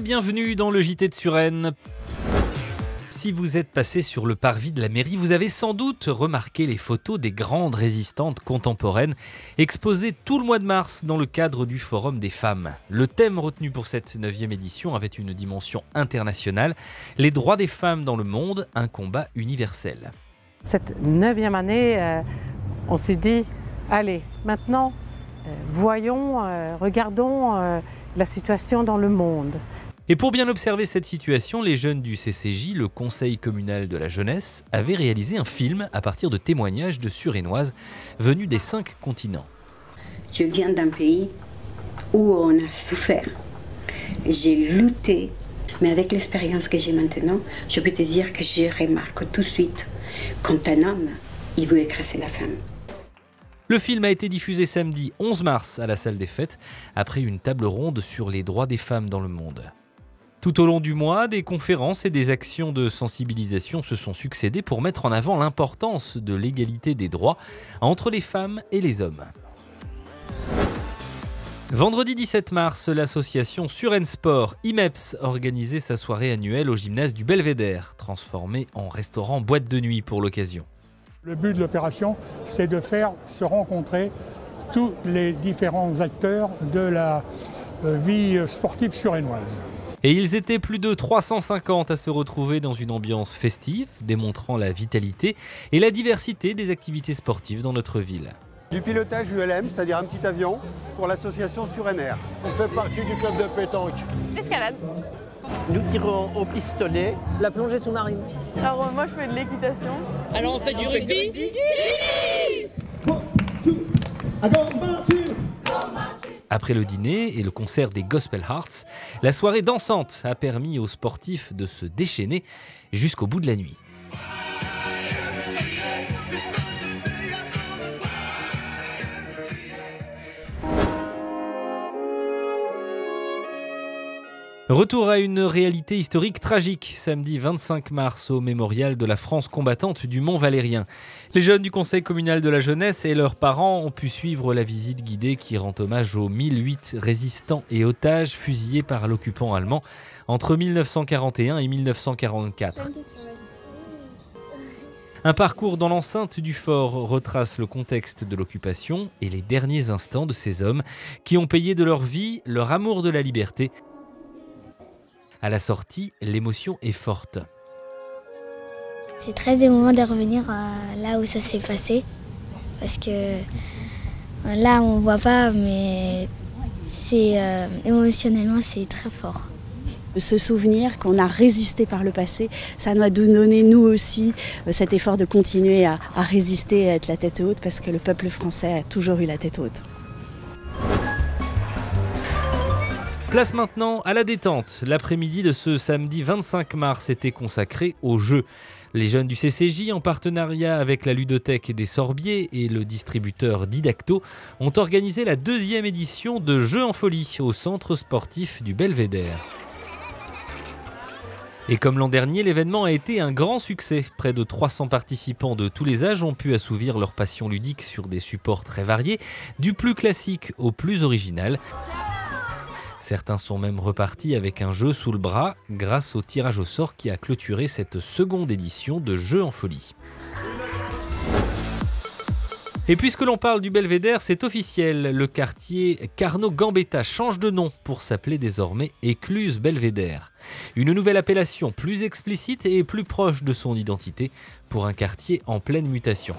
bienvenue dans le JT de Suresnes. Si vous êtes passé sur le parvis de la mairie, vous avez sans doute remarqué les photos des grandes résistantes contemporaines exposées tout le mois de mars dans le cadre du Forum des femmes. Le thème retenu pour cette 9e édition avait une dimension internationale, les droits des femmes dans le monde, un combat universel. Cette 9e année, on s'est dit, allez, maintenant, voyons, regardons la situation dans le monde. Et pour bien observer cette situation, les jeunes du CCJ, le Conseil communal de la jeunesse, avaient réalisé un film à partir de témoignages de Suresnoises venus des 5 continents. Je viens d'un pays où on a souffert. J'ai lutté, mais avec l'expérience que j'ai maintenant, je peux te dire que je remarque tout de suite quand un homme, il veut écraser la femme. Le film a été diffusé samedi 11 mars à la salle des fêtes, après une table ronde sur les droits des femmes dans le monde. Tout au long du mois, des conférences et des actions de sensibilisation se sont succédées pour mettre en avant l'importance de l'égalité des droits entre les femmes et les hommes. Vendredi 17 mars, l'association Suresnes Sport IMEPS organisait sa soirée annuelle au gymnase du Belvédère, transformé en restaurant boîte de nuit pour l'occasion. Le but de l'opération, c'est de faire se rencontrer tous les différents acteurs de la vie sportive suresnoise. Et ils étaient plus de 350 à se retrouver dans une ambiance festive, démontrant la vitalité et la diversité des activités sportives dans notre ville. Du pilotage ULM, c'est-à-dire un petit avion, pour l'association Suresnes Air. On fait partie du club de pétanque. L'escalade. Nous tirons au pistolet. La plongée sous-marine. Alors moi je fais de l'équitation. Alors on fait du rugby. Après le dîner et le concert des Gospel Hearts, la soirée dansante a permis aux sportifs de se déchaîner jusqu'au bout de la nuit. Retour à une réalité historique tragique, samedi 25 mars au mémorial de la France combattante du Mont-Valérien. Les jeunes du Conseil communal de la jeunesse et leurs parents ont pu suivre la visite guidée qui rend hommage aux 1008 résistants et otages fusillés par l'occupant allemand entre 1941 et 1944. Un parcours dans l'enceinte du fort retrace le contexte de l'occupation et les derniers instants de ces hommes qui ont payé de leur vie leur amour de la liberté. À la sortie, l'émotion est forte. C'est très émouvant de revenir là où ça s'est passé. Parce que là, on ne voit pas, mais émotionnellement, c'est très fort. Ce souvenir qu'on a résisté par le passé, ça doit nous donner, nous aussi, cet effort de continuer à résister, à être la tête haute, parce que le peuple français a toujours eu la tête haute. Place maintenant à la détente. L'après-midi de ce samedi 25 mars était consacré aux Jeux. Les jeunes du CCJ, en partenariat avec la ludothèque des Sorbiers et le distributeur Didacto, ont organisé la 2e édition de Jeux en folie au centre sportif du Belvédère. Et comme l'an dernier, l'événement a été un grand succès. Près de 300 participants de tous les âges ont pu assouvir leur passion ludique sur des supports très variés, du plus classique au plus original. Certains sont même repartis avec un jeu sous le bras grâce au tirage au sort qui a clôturé cette seconde édition de Jeux en folie. Et puisque l'on parle du Belvédère, c'est officiel, le quartier Carnot-Gambetta change de nom pour s'appeler désormais Écluse Belvédère. Une nouvelle appellation plus explicite et plus proche de son identité pour un quartier en pleine mutation.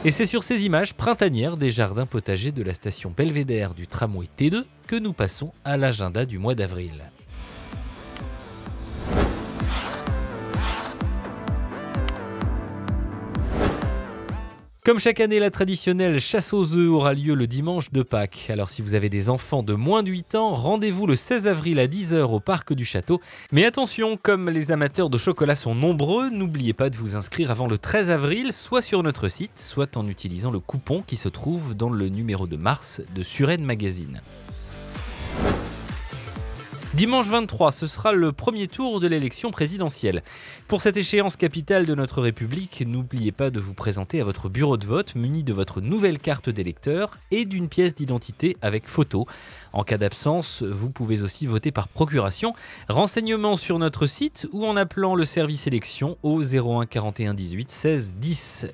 Et c'est sur ces images printanières des jardins potagers de la station Belvédère du tramway T2 que nous passons à l'agenda du mois d'avril. Comme chaque année, la traditionnelle chasse aux œufs aura lieu le dimanche de Pâques. Alors si vous avez des enfants de moins de 8 ans, rendez-vous le 16 avril à 10 h au parc du Château. Mais attention, comme les amateurs de chocolat sont nombreux, n'oubliez pas de vous inscrire avant le 13 avril, soit sur notre site, soit en utilisant le coupon qui se trouve dans le numéro de mars de Suresnes Magazine. Dimanche 23, ce sera le premier tour de l'élection présidentielle. Pour cette échéance capitale de notre République, n'oubliez pas de vous présenter à votre bureau de vote muni de votre nouvelle carte d'électeur et d'une pièce d'identité avec photo. En cas d'absence, vous pouvez aussi voter par procuration. Renseignements sur notre site ou en appelant le service élection au 01 41 18 16 10.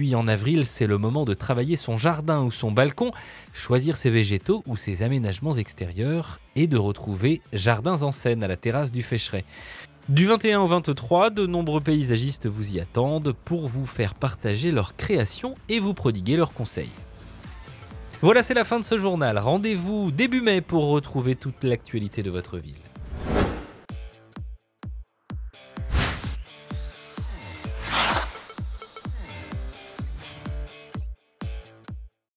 Puis en avril, c'est le moment de travailler son jardin ou son balcon, choisir ses végétaux ou ses aménagements extérieurs et de retrouver Jardins en scène à la terrasse du Fécheret. Du 21 au 23, de nombreux paysagistes vous y attendent pour vous faire partager leurs créations et vous prodiguer leurs conseils. Voilà, c'est la fin de ce journal. Rendez-vous début mai pour retrouver toute l'actualité de votre ville.